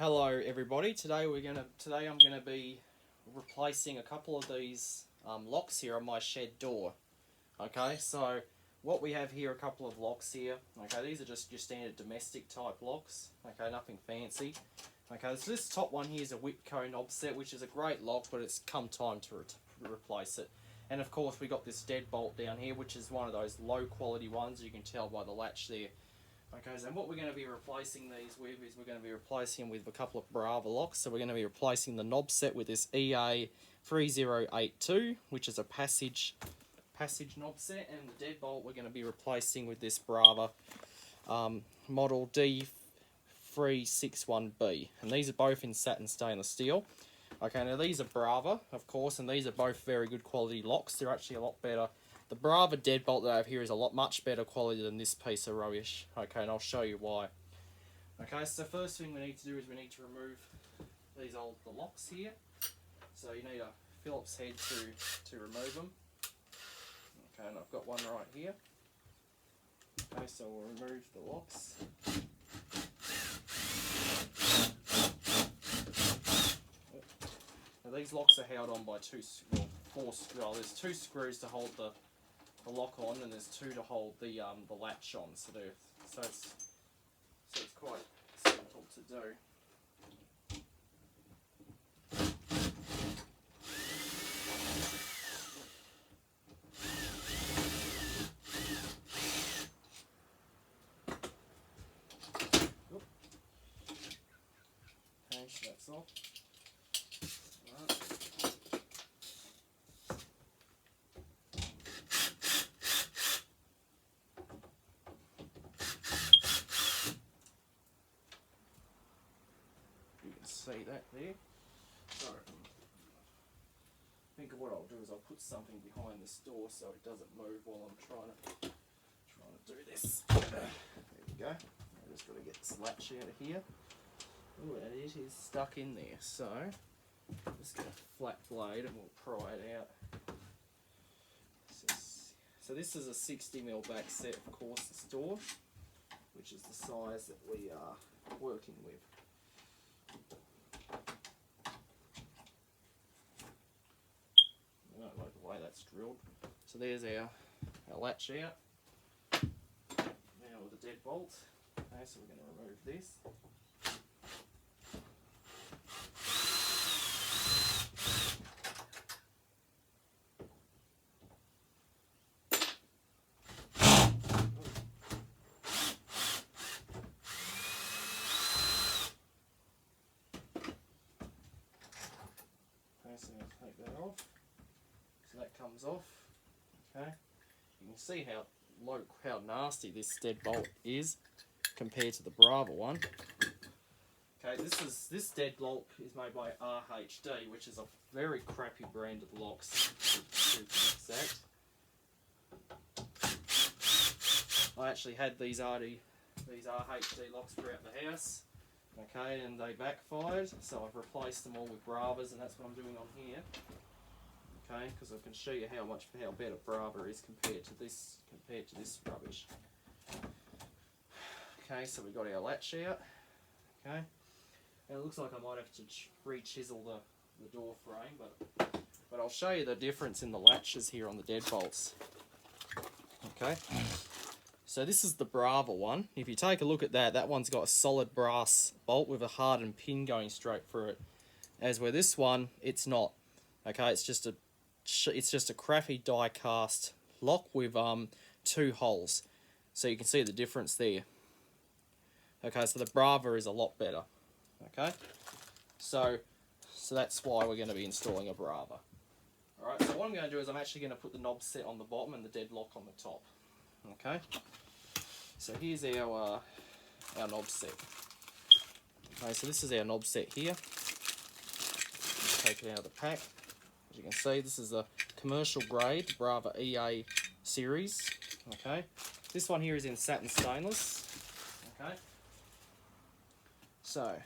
Hello everybody. Today I'm gonna be replacing a couple of these locks here on my shed door. Okay, so what we have here, a couple of locks here. Okay, these are just your standard domestic type locks. Okay, nothing fancy. Okay, so this top one here is a whitco knobset, which is a great lock, but it's come time to replace it. And of course we got this deadbolt down here, which is one of those low quality ones. You can tell by the latch there. Okay, so what we're going to be replacing these with is we're going to be replacing them with a couple of Brava locks. So we're going to be replacing the knob set with this EA3082, which is a passage knob set, and the deadbolt we're going to be replacing with this Brava model D261B, and these are both in satin stainless steel. Okay, now these are Brava, of course, and these are both very good quality locks. They're actually a lot better. The Brava deadbolt that I have here is a lot much better quality than this piece of rubbish. Okay, and I'll show you why. Okay, so first thing we need to do is we need to remove the locks here. So you need a Phillips head to remove them. Okay, and I've got one right here. Okay, so we'll remove the locks. Now these locks are held on by there's two screws to hold the lock on, and there's two to hold the latch on. So it's quite simple to do. Okay, so that's off. Right. See that there. So I think what I'll do is I'll put something behind this door so it doesn't move while I'm trying to do this. There we go. I just got to get this latch out of here. Oh, and it is stuck in there. So I'm just get a flat blade and we'll pry it out. So this is a 60mm back set, of course, this door, which is the size that we are working with. I don't like the way that's drilled. So there's our latch out. Now with the deadbolt. Okay, so we're going to remove this. Okay, so I'm going to take that off. So that comes off. Okay, you can see how nasty this deadbolt is compared to the Brava one. Okay, this deadbolt is made by RHD, which is a very crappy brand of locks, to be exact. I actually had these RHD locks throughout the house. Okay, and they backfired, so I've replaced them all with Bravas, and that's what I'm doing on here. Okay, because I can show you how better Brava is compared to this rubbish. Okay, so we've got our latch out. Okay, and it looks like I might have to re-chisel the door frame, but I'll show you the difference in the latches here on the deadbolts. Okay, so this is the Brava one. If you take a look at that one's got a solid brass bolt with a hardened pin going straight through it. As where this one, it's not. Okay, it's just a crappy die cast lock with two holes. So you can see the difference there. Okay, so the Brava is a lot better. Okay, so that's why we're going to be installing a Brava. Alright, so what I'm going to do is I'm actually going to put the knob set on the bottom and the deadlock on the top. Okay, so here's our knob set. Okay, so this is our knob set here. Take it out of the pack. As you can see, this is a commercial grade Brava EA series. Okay, this one here is in satin stainless. Okay, so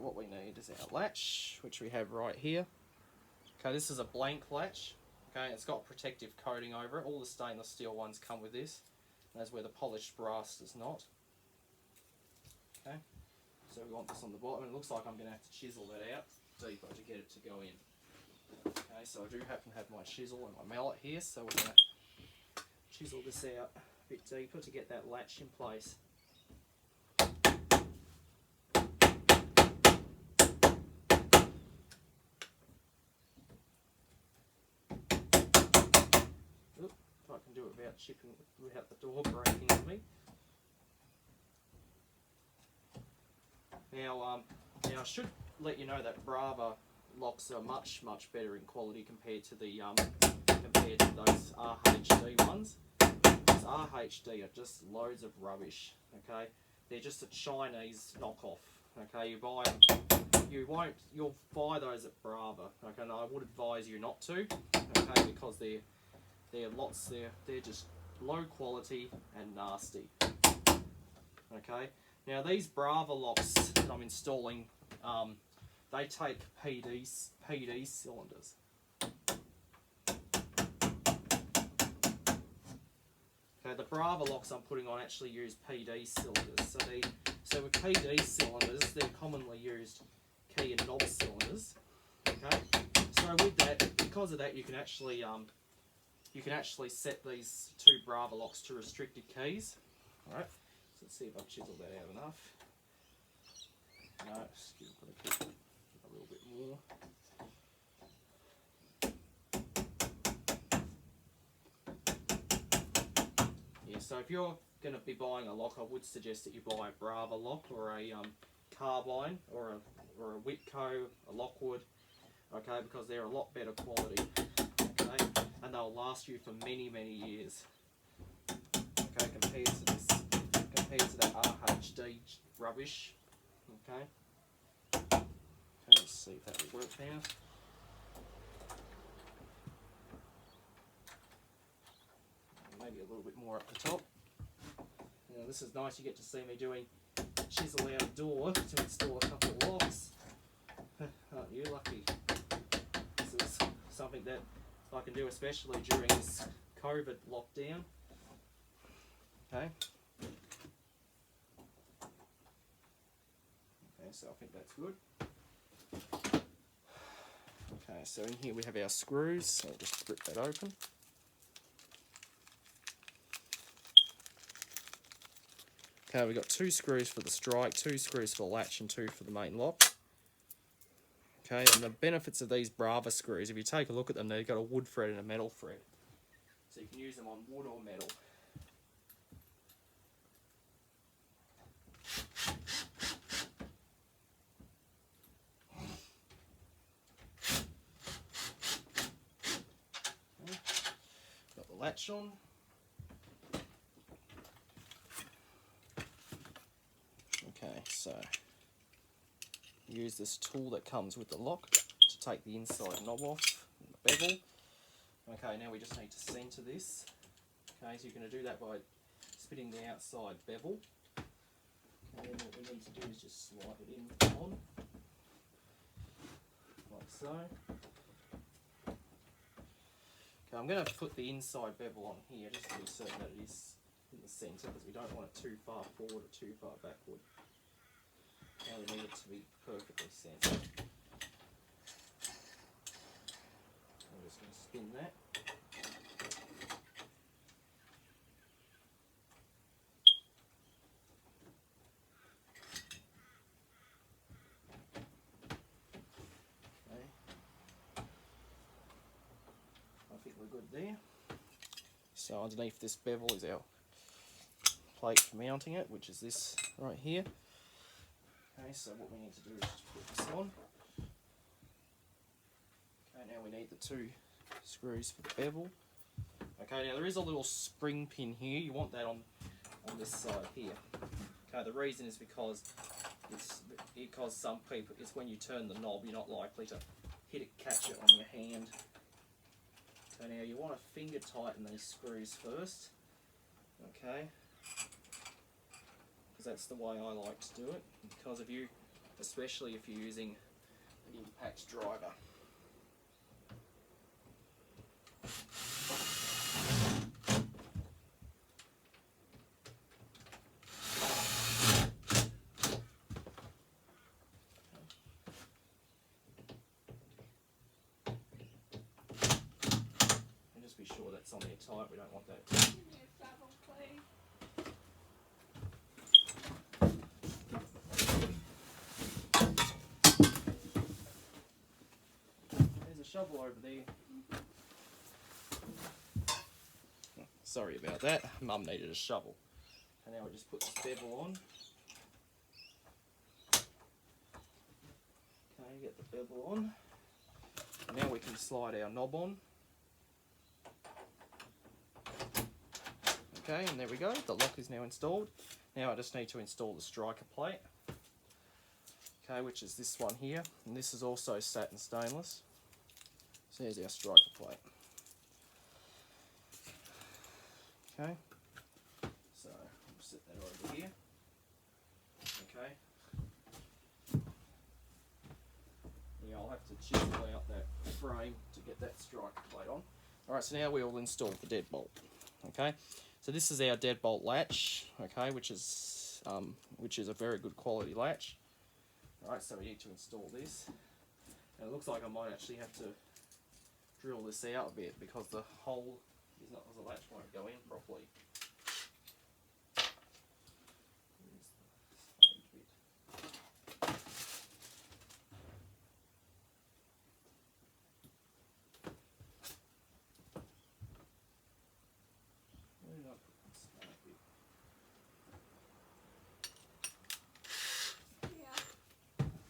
what we need is our latch, which we have right here. Okay, this is a blank latch. Okay, it's got protective coating over it. All the stainless steel ones come with this. That's where the polished brass does not. Okay, So we want this on the bottom. It looks like I'm going to have to chisel that out deeper to get it to go in. Okay, so I do happen to have my chisel and my mallet here, so we're going to chisel this out a bit deeper to get that latch in place. Oop, if I can do it without chipping, without the door breaking on me. Now I should let you know that Brava locks are much better in quality compared to the those RHD ones. Those RHD are just loads of rubbish. Okay, they're just a Chinese knockoff. Okay, you buy them, you'll buy those at Brava. Okay, and I would advise you not to. Okay, because they're just low quality and nasty. Okay. Now these Brava locks that I'm installing, they take PD cylinders. Okay, the Brava locks I'm putting on actually use PD cylinders. So with PD cylinders, they're commonly used key and knob cylinders. Okay, so with that, because of that, you can actually set these two Brava locks to restricted keys. All right. Let's see if I've chiseled that out enough. No, excuse me, I've got to keep a little bit more. Yeah, so if you're going to be buying a lock, I would suggest that you buy a Brava lock or a carbine or a whitco, a Lockwood, okay, because they're a lot better quality, okay, and they'll last you for many years, okay, compared to that RHD rubbish. Okay. Let's see if that will work now. Maybe a little bit more up the top. Now this is nice, you get to see me doing chisel out a door to install a couple of locks. Aren't you lucky? This is something that I can do especially during this COVID lockdown. Okay. So I think that's good. Okay, so in here we have our screws, so I'll just rip that open. Okay, we've got 2 screws for the strike, 2 screws for the latch and 2 for the main lock. Okay, and the benefits of these Brava screws, if you take a look at them, they've got a wood thread and a metal thread. So you can use them on wood or metal. Latch on. Okay, so use this tool that comes with the lock to take the inside knob off, and the bevel. Okay, now we just need to center this. Okay, so you're going to do that by spinning the outside bevel. And then what we need to do is just slide it in on, like so. I'm going to put the inside bevel on here just to be certain that it is in the centre, because we don't want it too far forward or too far backward. Now we need it to be perfectly centred. I'm just going to spin that. Good there. So underneath this bevel is our plate for mounting it, which is this right here. Okay, so what we need to do is just put this on. Okay, now we need the 2 screws for the bevel. Okay, now there is a little spring pin here. You want that on this side here. Okay, the reason is because some people, it's when you turn the knob, you're not likely to catch it on your hand. So now you want to finger tighten these screws first, okay, because that's the way I like to do it, because of you, especially if you're using an impact driver. that's on there tight. We don't want that. Give me a shovel, please. There's a shovel over there. Sorry about that. Mum needed a shovel. And now we just put this bevel on. Okay, get the bevel on. Now we can slide our knob on. Okay, and there we go. The lock is now installed. Now I just need to install the striker plate. Okay, which is this one here. And this is also satin stainless. So there's our striker plate. Okay, so I'll set that over here. Okay. Yeah, I'll have to chisel out that frame to get that striker plate on. Alright, so now we'll install the deadbolt. Okay, so this is our deadbolt latch, okay, which is a very good quality latch. Alright, so we need to install this. And it looks like I might actually have to drill this out a bit because the hole is not, the latch won't go in properly.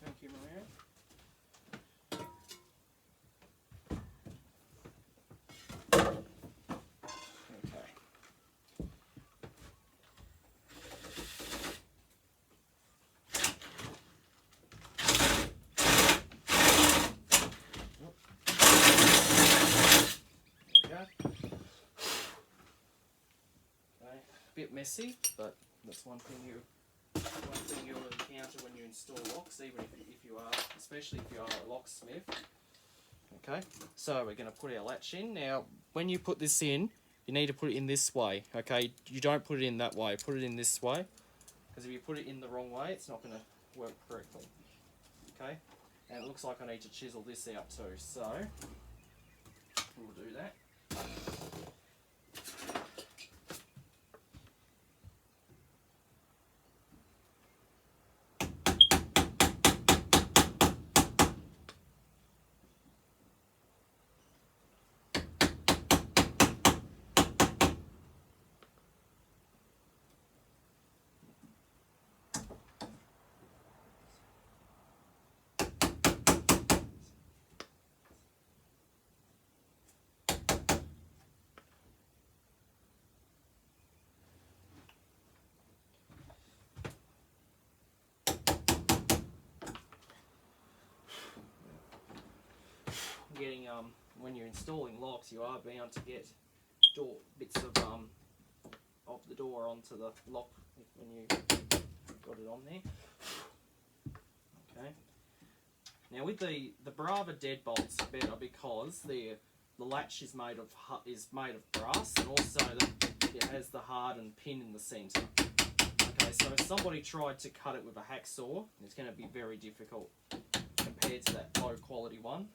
Thank you, Maria. Okay. Okay, a bit messy, but that's one thing you'll encounter when you install locks, even if you are, especially if you are a locksmith. Okay, so we're going to put our latch in. Now, when you put this in, you need to put it in this way. Okay, you don't put it in that way. Put it in this way, because if you put it in the wrong way, it's not going to work correctly. Okay, and it looks like I need to chisel this out too. So we'll do that. Getting when you're installing locks, you are bound to get bits of the door onto the lock when you got it on there. Okay. Now with the Brava deadbolts are better because the latch is made of brass, and also it has the hardened pin in the centre. Okay, so if somebody tried to cut it with a hacksaw, it's going to be very difficult compared to that low quality one.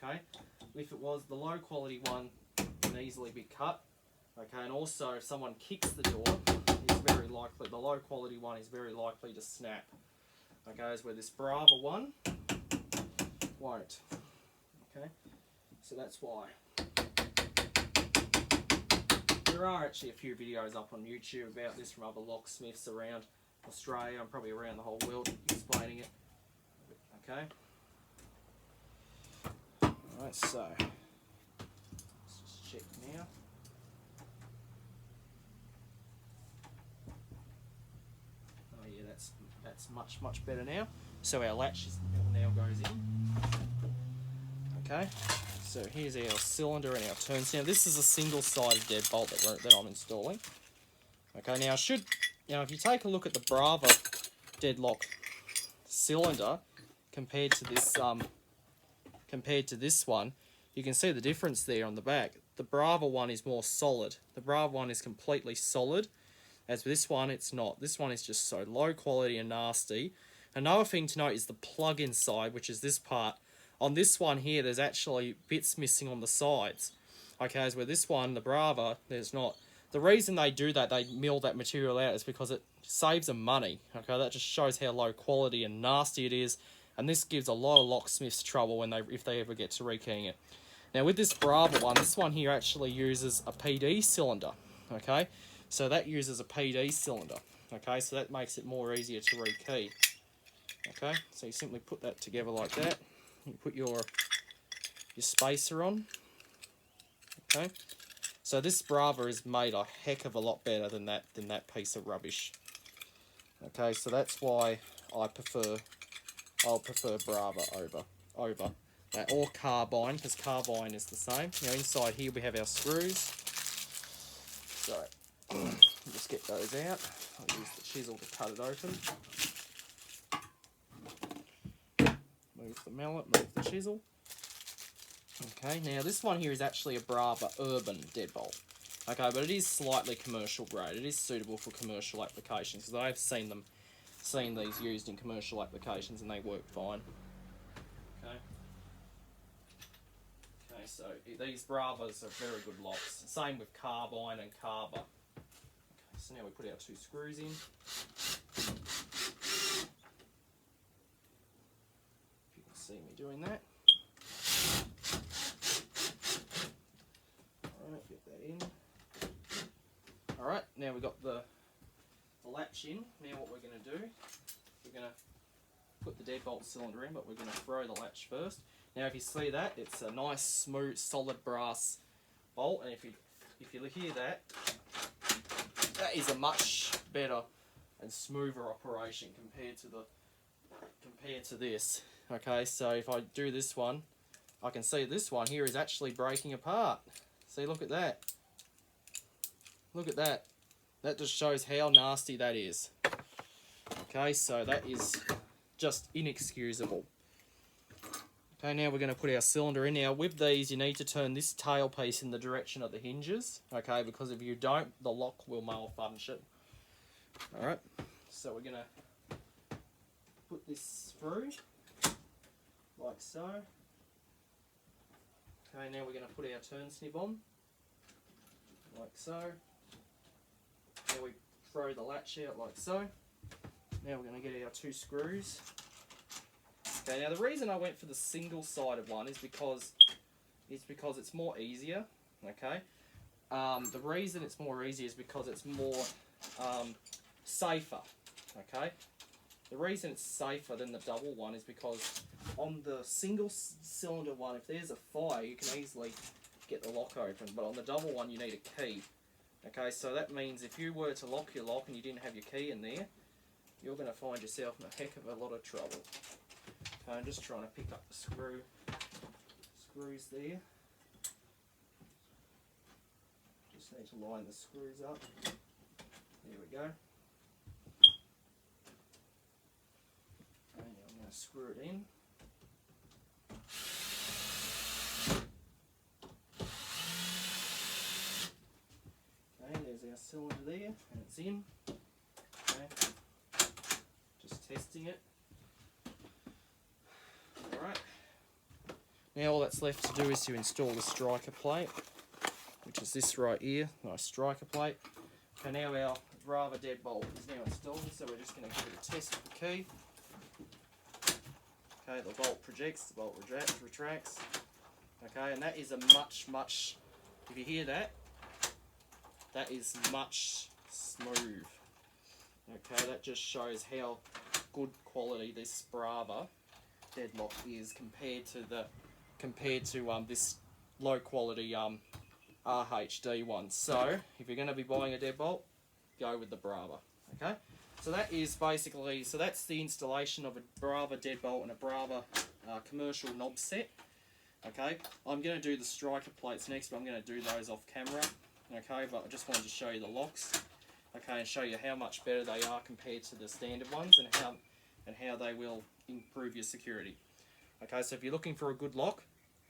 Okay, if it was the low quality one, it can easily be cut. Okay, and also if someone kicks the door, it's very likely, the low quality one is very likely to snap. Okay, as where this Brava one won't. Okay, so that's why. There are actually a few videos up on YouTube about this from other locksmiths around Australia and probably around the whole world explaining it. Okay. Alright, so let's just check now. Oh yeah, that's much better now. So our latch now goes in. Okay, so here's our cylinder and our turns. Now this is a single-sided deadbolt that I'm installing. Okay, now if you take a look at the Brava deadlock cylinder compared to this one, you can see the difference there on the back. The Brava one is more solid. The Brava one is completely solid, as with this one it's not. This one is just so low quality and nasty. Another thing to note is the plug inside, which is this part. On this one here, there's actually bits missing on the sides. Okay, as with this one, the Brava, there's not. The reason they do that, they mill that material out, is because it saves them money. Okay, that just shows how low quality and nasty it is, and this gives a lot of locksmiths trouble when if they ever get to rekeying it. Now with this Brava one, this one here actually uses a PD cylinder. Okay, so that uses a PD cylinder. Okay, so that makes it more easier to rekey. Okay, so you simply put that together like that. You put your spacer on. Okay. So this Brava is made a heck of a lot better than that piece of rubbish. Okay, so that's why I'll prefer Brava over that, or carbine, because carbine is the same. Now inside here we have our screws. So just get those out. I'll use the chisel to cut it open. Move the mallet, move the chisel. Okay, now this one here is actually a Brava Urban deadbolt. Okay, but it is slightly commercial grade. It is suitable for commercial applications, because I've seen these used in commercial applications and they work fine. Okay. Okay, so these Bravas are very good locks. Same with carbine and carber. Okay, so now we put our 2 screws in. If you can see me doing that. Alright, get that in. Alright, now we've got the latch in. Now what we're going to do, we're going to put the deadbolt cylinder in, but we're going to throw the latch first. Now if you see that, it's a nice, smooth, solid brass bolt, and if you hear that, that is a much better and smoother operation compared to this. Okay, so if I do this one, I can see this one here is actually breaking apart. See, look at that. Look at that. That just shows how nasty that is. Okay, so that is just inexcusable. Okay, now we're going to put our cylinder in. Now with these, you need to turn this tailpiece in the direction of the hinges. Okay, because if you don't, the lock will malfunction. Alright, so we're going to put this through, like so. Okay, now we're going to put our turn snib on, like so. Now we throw the latch out like so. Now we're going to get our 2 screws. Okay, now the reason I went for the single-sided one is because it's more easier. Okay, the reason it's more easy is because it's more safer. Okay, the reason it's safer than the double one is because on the single cylinder one, if there's a fire, you can easily get the lock open, but on the double one you need a key. Okay, so that means if you were to lock your lock and you didn't have your key in there, you're going to find yourself in a heck of a lot of trouble. Okay, I'm just trying to pick up the screws there. Just need to line the screws up. There we go. Okay, now I'm going to screw it in. Okay, there's our cylinder there, and it's in. Okay, just testing it. Alright. Now all that's left to do is to install the striker plate, which is this right here, nice striker plate. Okay, now our Brava deadbolt is now installed, so we're just going to give it a test with the key. Okay, the bolt projects, the bolt retracts. Okay, and that is a much, if you hear that, that is much smooth. Okay, that just shows how good quality this Brava deadlock is compared to this low quality RHD one. So if you're going to be buying a deadbolt, go with the Brava. Okay, so that is basically, so that's the installation of a Brava deadbolt and a Brava commercial knob set. Okay, I'm going to do the striker plates next, but I'm going to do those off camera. Okay, but I just wanted to show you the locks. Okay, and show you how much better they are compared to the standard ones, and how they will improve your security. Okay, so if you're looking for a good lock,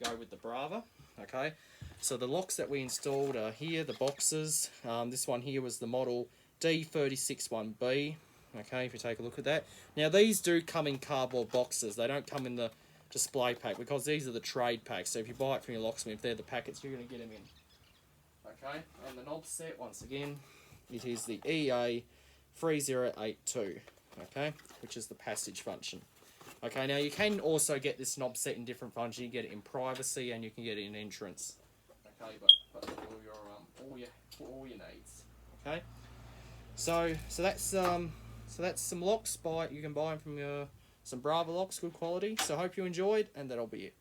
go with the Brava. Okay, so the locks that we installed are here, the boxes. This one here was the model D261B. Okay, if you take a look at that. Now these do come in cardboard boxes. They don't come in the display pack because these are the trade packs. So if you buy it from your locksmith, they're the packets you're going to get them in. Okay, and the knob set, once again, it is the EA3082, okay, which is the passage function. Okay, now you can also get this knob set in different functions. You can get it in privacy and you can get it in entrance. Okay, but for all your needs. Okay, so that's some locks. You can buy them from some Brava locks, good quality. So hope you enjoyed, and that'll be it.